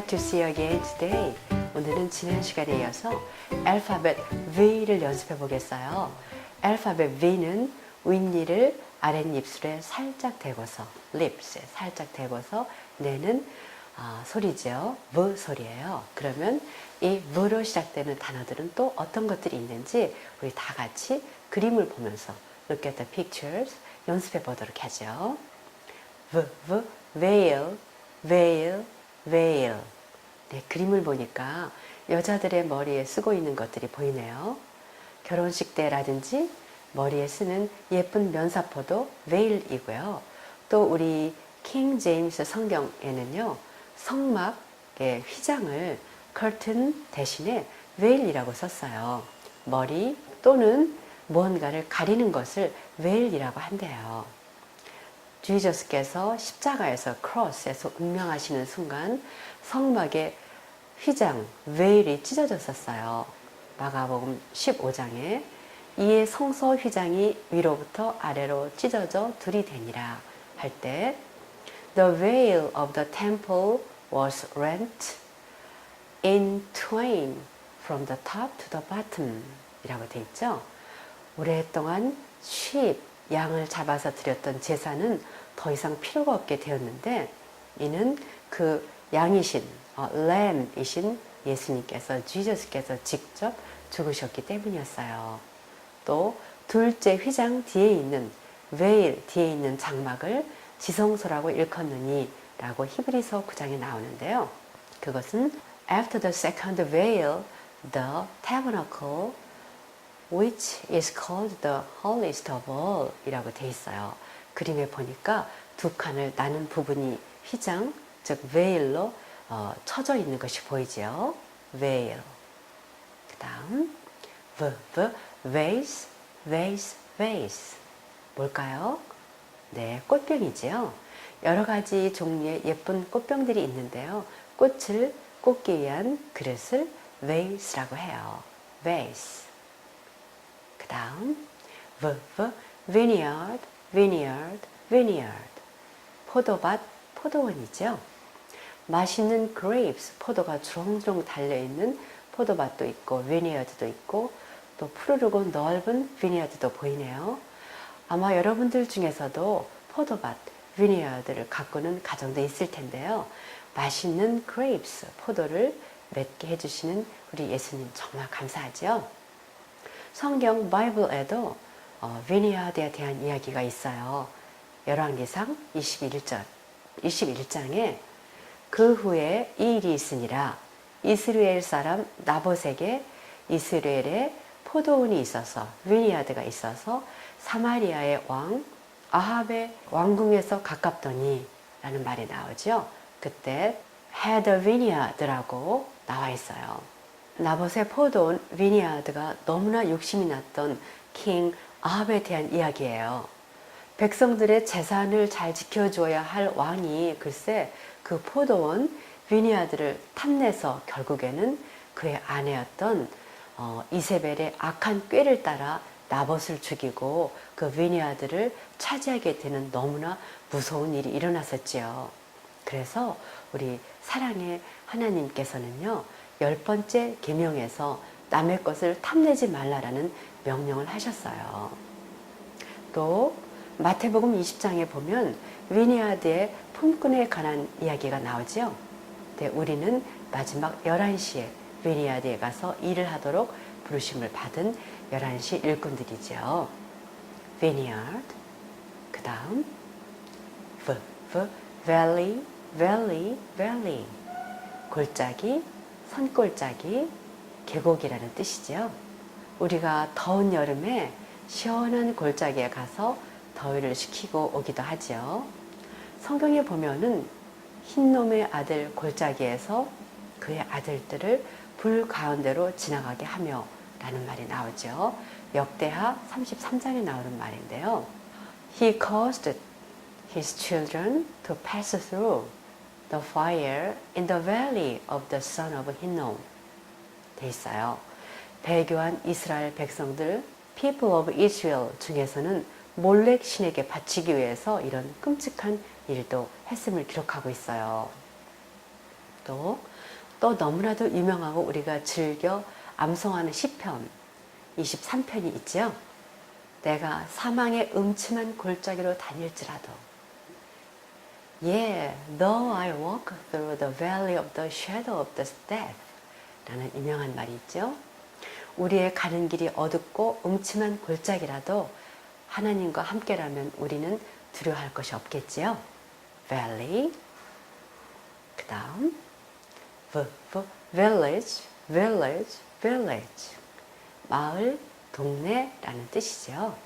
to see you again today. 오늘은 지난 시간에 이어서 알파벳 V를 연습해 보겠어요. 알파벳 V는 윗니를 아랫입술에 살짝 대고서, 립스에 살짝 대고서 내는 소리죠. V 소리예요. 그러면 이 V로 시작되는 단어들은 또 어떤 것들이 있는지 우리 다 같이 그림을 보면서 look at the pictures 연습해 보도록 하죠. V, V, veil, veil, veil. 네, 그림을 보니까 여자들의 머리에 쓰고 있는 것들이 보이네요. 결혼식 때라든지 머리에 쓰는 예쁜 면사포도 veil이고요. 또 우리 킹 제임스 성경에는요, 성막의 휘장을 curtain 대신에 veil이라고 썼어요. 머리 또는 무언가를 가리는 것을 veil이라고 한대요. 주지스께서 십자가에서 크로스에서 운명하시는 순간 성막의 휘장, veil이 찢어졌었어요. 마가복음 15장에 이에 성소 휘장이 위로부터 아래로 찢어져 둘이 되니라 할 때 The veil of the temple was rent in twain from the top to the bottom 이라고 되어 있죠. 오랫동안 양을 잡아서 드렸던 제사는 더 이상 필요가 없게 되었는데 이는 그 양이신 lamb이신 예수님께서 주지스께서 직접 죽으셨기 때문이었어요. 또 둘째 휘장 뒤에 있는 veil 뒤에 있는 장막을 지성소라고 일컫느니 라고 히브리서 9장에 나오는데요. 그것은 after the second veil the tabernacle which is called the holiest of all 이라고 되어 있어요. 그림에 보니까 두 칸을 나눈 부분이 휘장, 즉 veil로 쳐져 있는 것이 보이죠. veil. 그 다음 vase, vase, vase. 뭘까요? 네, 꽃병이지요. 여러 가지 종류의 예쁜 꽃병들이 있는데요. 꽃을 꽂기 위한 그릇을 vase라고 해요. vase. 그 다음 vineyard, vineyard, vineyard. 포도밭, 포도원이죠. 맛있는 grapes, 포도가 주렁주렁 달려있는 포도밭도 있고 vineyard도 있고 또 푸르르고 넓은 vineyard도 보이네요. 아마 여러분들 중에서도 포도밭, vineyard를 가꾸는 가정도 있을 텐데요. 맛있는 grapes, 포도를 맺게 해주시는 우리 예수님 정말 감사하죠. 성경 바이블에도 vineyard에 대한 이야기가 있어요. 열왕기상 21장에 그 후에 이 일이 있으니라 이스라엘 사람 나봇에게 이스라엘에 포도원이 있어서 vineyard가 있어서 사마리아의 왕 아합의 왕궁에서 가깝더니 라는 말이 나오죠. 그때 had a vineyard라고 나와 있어요. 나봇의 포도원 vineyard가 너무나 욕심이 났던 킹 아합에 대한 이야기예요. 백성들의 재산을 잘 지켜줘야 할 왕이 글쎄 그 포도원 vineyard를 탐내서 결국에는 그의 아내였던 이세벨의 악한 꾀를 따라 나봇을 죽이고 그 vineyard를 차지하게 되는 너무나 무서운 일이 일어났었지요. 그래서 우리 사랑의 하나님께서는요 10번째 계명에서 남의 것을 탐내지 말라라는 명령을 하셨어요. 또 마태복음 20장에 보면 vineyard의 품꾼에 관한 이야기가 나오죠. 네, 우리는 마지막 11시에 vineyard에 가서 일을 하도록 부르심을 받은 11시 일꾼들이죠. vineyard. 그 다음 valley, valley, valley. 골짜기, 산골짜기, 계곡이라는 뜻이죠. 우리가 더운 여름에 시원한 골짜기에 가서 더위를 식히고 오기도 하죠. 성경에 보면은 흰놈의 아들 골짜기에서 그의 아들들을 불 가운데로 지나가게 하며 라는 말이 나오죠. 역대하 33장에 나오는 말인데요. He caused his children to pass through the fire in the valley of the son of Hinnom 돼 있어요. 배교한 이스라엘 백성들 people of Israel 중에서는 몰렉 신에게 바치기 위해서 이런 끔찍한 일도 했음을 기록하고 있어요. 또 너무나도 유명하고 우리가 즐겨 암송하는 시편 23편이 있죠. 내가 사망의 음침한 골짜기로 다닐지라도 Yeah, though I walk through the valley of the shadow of the death 라는 유명한 말이 있죠. 우리의 가는 길이 어둡고 음침한 골짜기라도 하나님과 함께라면 우리는 두려워할 것이 없겠지요. Valley, 그 다음 village, village, village 마을, 동네라는 뜻이죠.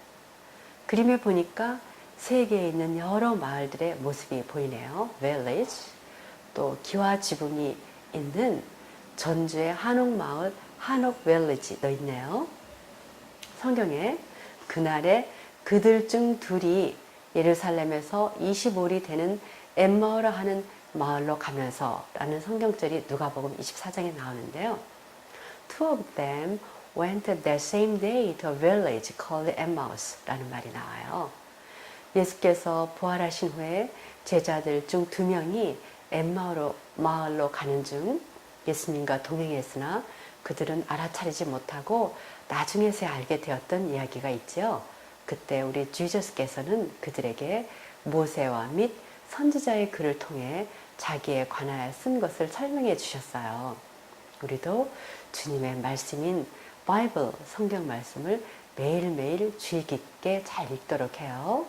그림에 보니까 세계에 있는 여러 마을들의 모습이 보이네요. village, 또 기와 지붕이 있는 전주의 한옥마을 한옥 빌리지도 있네요. 성경에 그날에 그들 중 둘이 예루살렘에서 25리 되는 엠마오라 하는 마을로 가면서 라는 성경절이 누가복음 24장에 나오는데요. Two of them went that same day to a village called Emmaus 라는 말이 나와요. 예수께서 부활하신 후에 제자들 중 2명이 엠마오로 마을로 가는 중 예수님과 동행했으나 그들은 알아차리지 못하고 나중에서야 알게 되었던 이야기가 있죠. 그때 우리 주저스께서는 그들에게 모세와 및 선지자의 글을 통해 자기에 관하여 쓴 것을 설명해 주셨어요. 우리도 주님의 말씀인 바이블 성경 말씀을 매일매일 주의 깊게 잘 읽도록 해요.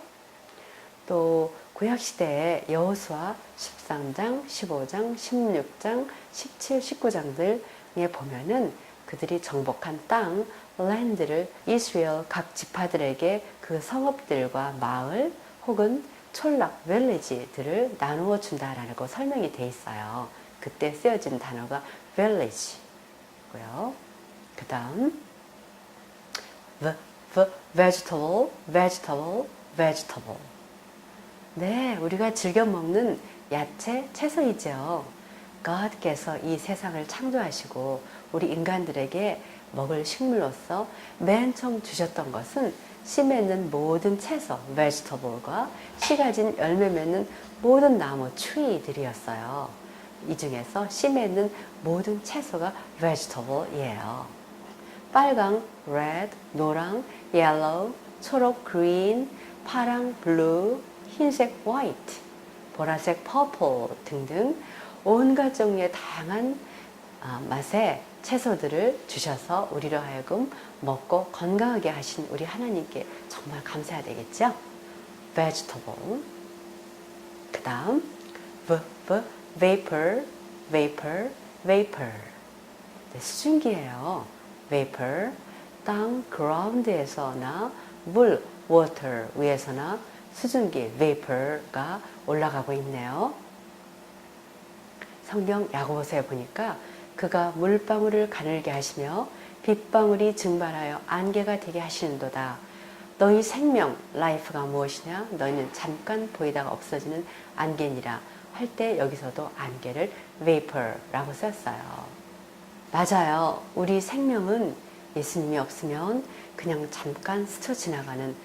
또 구약시대의 여호수아 13장, 15장, 16장, 17, 19장들에 보면은 그들이 정복한 땅, 랜드를 이스라엘 각 지파들에게 그 성읍들과 마을 혹은 촌락, 빌리지들을 나누어 준다라고 설명이 돼 있어요. 그때 쓰여진 단어가 village고요. 그 다음 vegetable, vegetable, vegetable. 네, 우리가 즐겨 먹는 야채, 채소이죠. God께서 이 세상을 창조하시고 우리 인간들에게 먹을 식물로서 맨 처음 주셨던 것은 씨 맺는 모든 채소, vegetable과 씨 가진 열매 맺는 모든 나무, tree들이었어요. 이 중에서 씨 맺는 모든 채소가 vegetable이에요. 빨강, red, 노랑, yellow, 초록, green, 파랑, blue, 흰색 white, 보라색 purple 등등 온갖 종류의 다양한 맛의 채소들을 주셔서 우리로 하여금 먹고 건강하게 하신 우리 하나님께 정말 감사해야 되겠죠? vegetable. 그 다음 vapor, vapor, vapor. 네, 수증기예요. vapor, 땅, ground에서나 물, water 위에서나 수증기, vapor가 올라가고 있네요. 성경 야고보서에 보니까 그가 물방울을 가늘게 하시며 빗방울이 증발하여 안개가 되게 하시는도다. 너희 생명, life가 무엇이냐? 너희는 잠깐 보이다가 없어지는 안개니라 할 때 여기서도 안개를 vapor라고 썼어요. 맞아요. 우리 생명은 예수님이 없으면 그냥 잠깐 스쳐 지나가는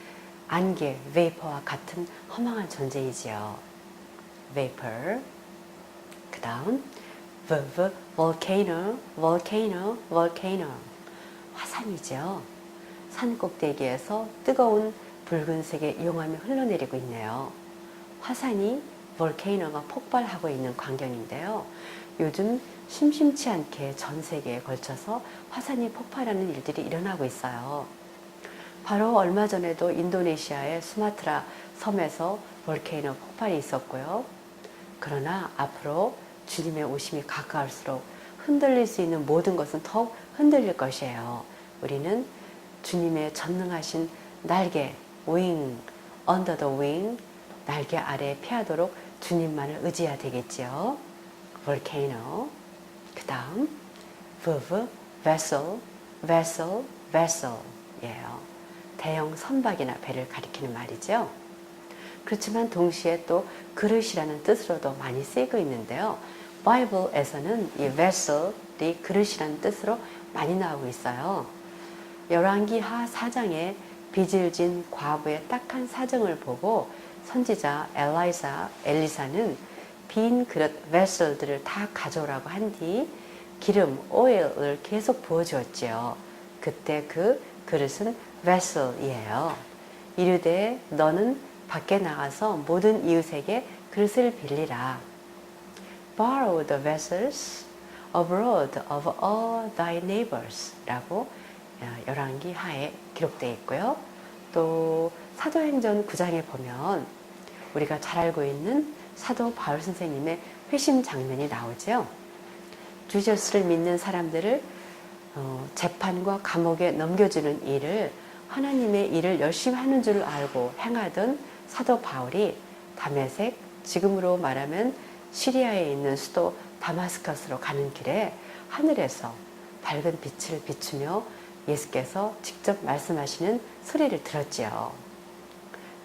안개, vapor와 같은 허망한 존재이지요. vapor. 그 다음 volcano, volcano, volcano. 화산이죠. 산 꼭대기에서 뜨거운 붉은색의 용암이 흘러내리고 있네요. 화산이 volcano가 폭발하고 있는 광경인데요. 요즘 심심치 않게 전 세계에 걸쳐서 화산이 폭발하는 일들이 일어나고 있어요. 바로 얼마 전에도 인도네시아의 수마트라 섬에서 볼케이노 폭발이 있었고요. 그러나 앞으로 주님의 오심이 가까울수록 흔들릴 수 있는 모든 것은 더욱 흔들릴 것이에요. 우리는 주님의 전능하신 날개, wing, under the wing, 날개 아래에 피하도록 주님만을 의지해야 되겠지요. volcano. 그 다음 vessel, vessel, vessel 예요. 대형 선박이나 배를 가리키는 말이죠. 그렇지만 동시에 또 그릇이라는 뜻으로도 많이 쓰이고 있는데요. 바이블에서는 이 vessel이 그릇이라는 뜻으로 많이 나오고 있어요. 열왕기 하 4장에 빚을 진 과부의 딱한 사정을 보고 선지자 엘리사는 빈 그릇 vessel들을 다 가져오라고 한 뒤 기름 oil을 계속 부어주었지요. 그때 그 그릇은 vessel이에요. 이르되 너는 밖에 나가서 모든 이웃에게 그릇을 빌리라. Borrow the vessels abroad of all thy neighbors 라고 열왕기 하에 기록되어 있고요. 또 사도행전 9장에 보면 우리가 잘 알고 있는 사도 바울 선생님의 회심 장면이 나오죠. 주저스를 믿는 사람들을 재판과 감옥에 넘겨주는 일을 하나님의 일을 열심히 하는 줄 알고 행하던 사도 바울이 다메섹, 지금으로 말하면 시리아에 있는 수도 다마스커스로 가는 길에 하늘에서 밝은 빛을 비추며 예수께서 직접 말씀하시는 소리를 들었지요.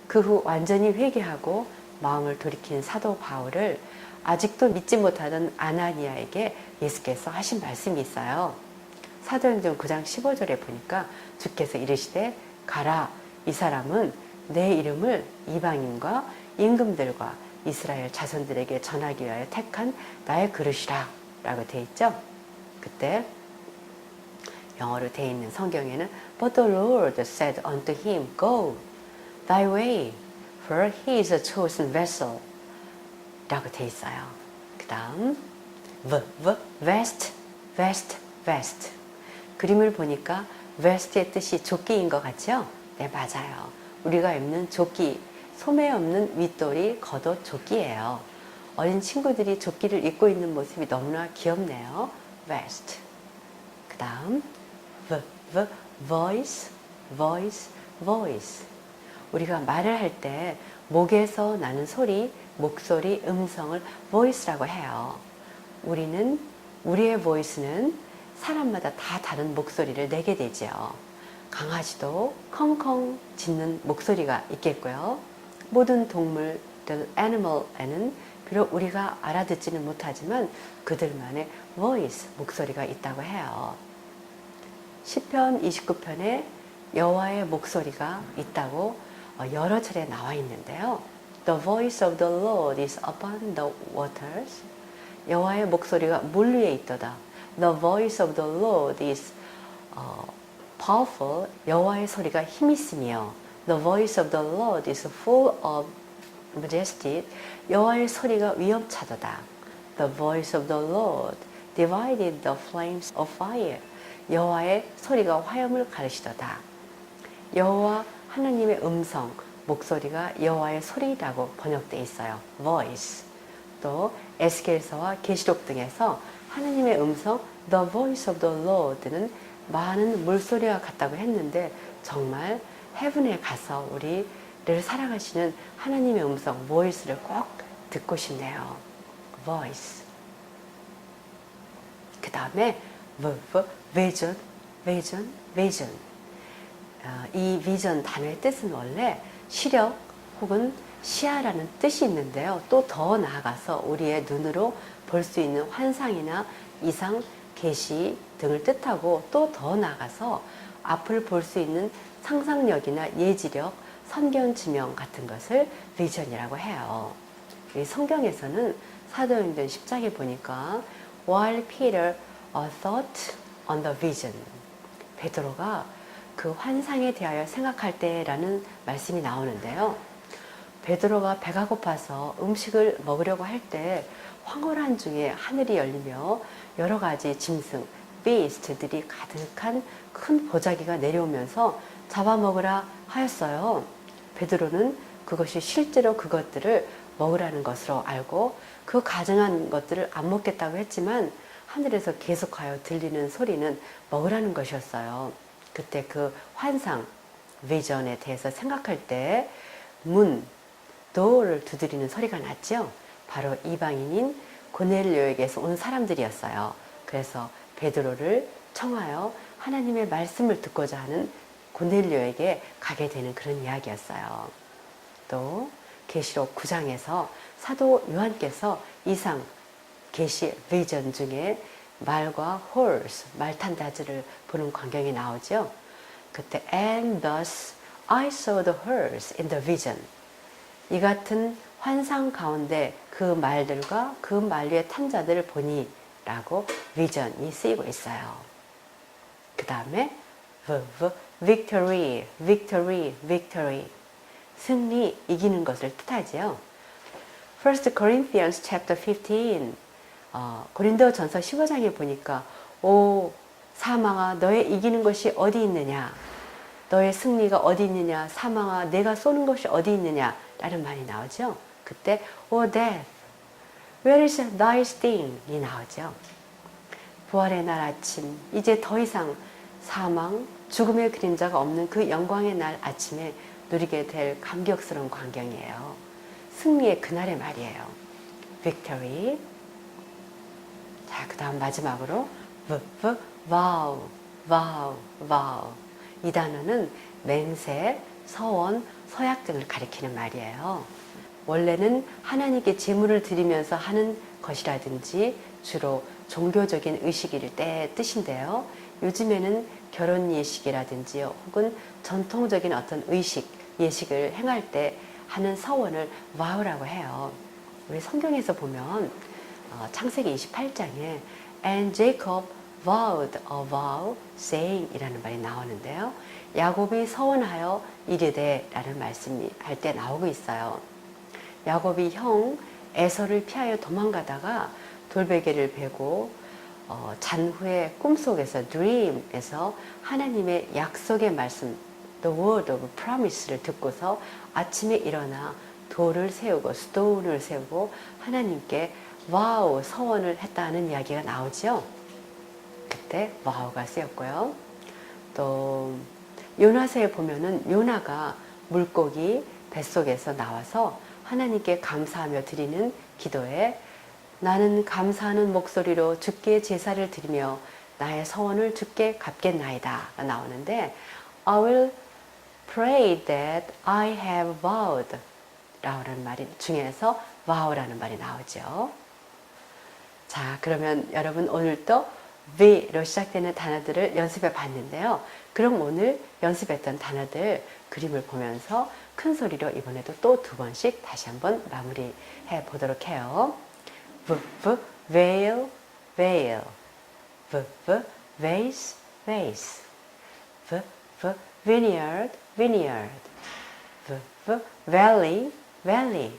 그 후 완전히 회개하고 마음을 돌이킨 사도 바울을 아직도 믿지 못하던 아나니아에게 예수께서 하신 말씀이 있어요. 사도행전 9장 15절에 보니까 주께서 이르시되 가라, 이 사람은 내 이름을 이방인과 임금들과 이스라엘 자손들에게 전하기 위하여 택한 나의 그릇이라 라고 되어 있죠. 그때 영어로 되어 있는 성경에는 But the Lord said unto him, Go thy way, for he is a chosen vessel 라고 되어 있어요. 그 다음 vest, vest, vest. 그림을 보니까 vest의 뜻이 조끼인 것 같죠? 네, 맞아요. 우리가 입는 조끼, 소매 없는 윗돌이 겉옷 조끼예요. 어린 친구들이 조끼를 입고 있는 모습이 너무나 귀엽네요. vest. 그 다음 voice, voice, voice. 우리가 말을 할 때 목에서 나는 소리, 목소리, 음성을 voice라고 해요. 우리의 voice는 사람마다 다 다른 목소리를 내게 되죠. 강아지도 컹컹 짖는 목소리가 있겠고요. 모든 동물, the animal에는 비록 우리가 알아듣지는 못하지만 그들만의 voice, 목소리가 있다고 해요. 시편 29편에 여호와의 목소리가 있다고 여러 차례 나와 있는데요. The voice of the Lord is upon the waters. 여호와의 목소리가 물 위에 있도다. The voice of the Lord is powerful. 여호와의 소리가 힘 있으며 The voice of the Lord is full of majesty. 여호와의 소리가 위엄차도다. The voice of the Lord divided the flames of fire. 여호와의 소리가 화염을 가르시도다. 여호와 하나님의 음성, 목소리가 여호와의 소리라고 번역되어 있어요. voice. 또 에스겔서와 계시록 등에서 하나님의 음성, the voice of the Lord는 많은 물소리와 같다고 했는데 정말 헤븐에 가서 우리를 사랑하시는 하나님의 음성, voice를 꼭 듣고 싶네요. voice. 그 다음에 vision, vision, vision. 이 비전 단어의 뜻은 원래 시력 혹은 시야라는 뜻이 있는데요. 또 더 나아가서 우리의 눈으로 볼 수 있는 환상이나 이상, 계시 등을 뜻하고 또 더 나아가서 앞을 볼 수 있는 상상력이나 예지력, 선견 지명 같은 것을 비전이라고 해요. 이 성경에서는 사도행전 10장에 보니까 While Peter thought on the vision, 베드로가 그 환상에 대하여 생각할 때라는 말씀이 나오는데요. 베드로가 배가 고파서 음식을 먹으려고 할 때 황홀한 중에 하늘이 열리며 여러 가지 짐승, beast들이 가득한 큰 보자기가 내려오면서 잡아먹으라 하였어요. 베드로는 그것이 실제로 그것들을 먹으라는 것으로 알고 그 가증한 것들을 안 먹겠다고 했지만 하늘에서 계속하여 들리는 소리는 먹으라는 것이었어요. 그때 그 환상, 비전에 대해서 생각할 때 문, 도어를 두드리는 소리가 났죠. 바로 이방인인 고넬료에게서 온 사람들이었어요. 그래서 베드로를 청하여 하나님의 말씀을 듣고자 하는 고넬료에게 가게 되는 그런 이야기였어요. 또 계시록 9장에서 사도 요한께서 이상, 계시, 비전 중에 말과 horse, 말 탄 다지를 보는 광경이 나오죠. 그때 and thus I saw the horse in the vision. 이 같은 환상 가운데 그 말들과 그 말 위의 탄자들을 보니 라고 vision이 쓰이고 있어요. 그 다음에 victory, victory, victory. 승리, 이기는 것을 뜻하지요. 1 Corinthians chapter 15 고린도전서 15장에 보니까 오 사망아 너의 이기는 것이 어디 있느냐, 너의 승리가 어디 있느냐, 사망아 내가 쏘는 것이 어디 있느냐 라는 말이 나오죠. 그때 O death, where is thy sting? 이 나오죠. 부활의 날 아침, 이제 더 이상 사망, 죽음의 그림자가 없는 그 영광의 날 아침에 누리게 될 감격스러운 광경이에요. 승리의 그날의 말이에요. victory. 자, 그 다음 마지막으로 vow, vow, vow. 이 단어는 맹세, 서원, 서약 등을 가리키는 말이에요. 원래는 하나님께 제물을 드리면서 하는 것이라든지 주로 종교적인 의식일 때의 뜻인데요. 요즘에는 결혼 예식이라든지 혹은 전통적인 어떤 의식, 예식을 행할 때 하는 서원을 vow라고 해요. 우리 성경에서 보면 창세기 28장에 And Jacob vowed a vow saying 이라는 말이 나오는데요. 야곱이 서원하여 이르되 라는 말씀이 할 때 나오고 있어요. 야곱이 형 에서를 피하여 도망가다가 돌베개를 베고 잔 후에 꿈속에서 dream에서 하나님의 약속의 말씀 the word of promise를 듣고서 아침에 일어나 돌을 세우고 stone을 세우고 하나님께 와우 서원을 했다는 이야기가 나오죠. 그때 와우가 쓰였고요. 또 요나서에 보면은 요나가 물고기 뱃속에서 나와서 하나님께 감사하며 드리는 기도에 나는 감사하는 목소리로 주께 제사를 드리며 나의 서원을 주께 갚겠나이다 나오는데 I will pray that I have vowed 라는 말이 중에서 vow라는 말이 나오죠. 자, 그러면 여러분 오늘 또 V로 시작되는 단어들을 연습해 봤는데요. 그럼 오늘 연습했던 단어들 그림을 보면서 큰 소리로 이번에도 또 두 번씩 다시 한번 마무리해 보도록 해요. veil, veil, vase, vase, vineyard, vineyard, valley, valley,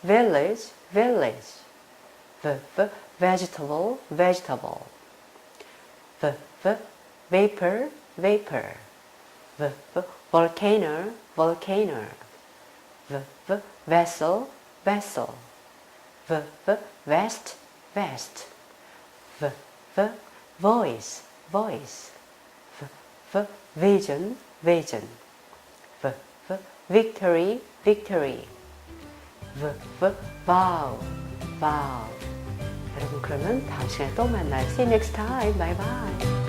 village, village, vegetable, vegetable, vapor, vapor, volcano, volcano, vessel, vessel, vest, vest, voice, voice, vision, vision, victory, victory, vow, vow. 여러분 그러면 다음 시간에 또 만나요. See you next time. Bye bye.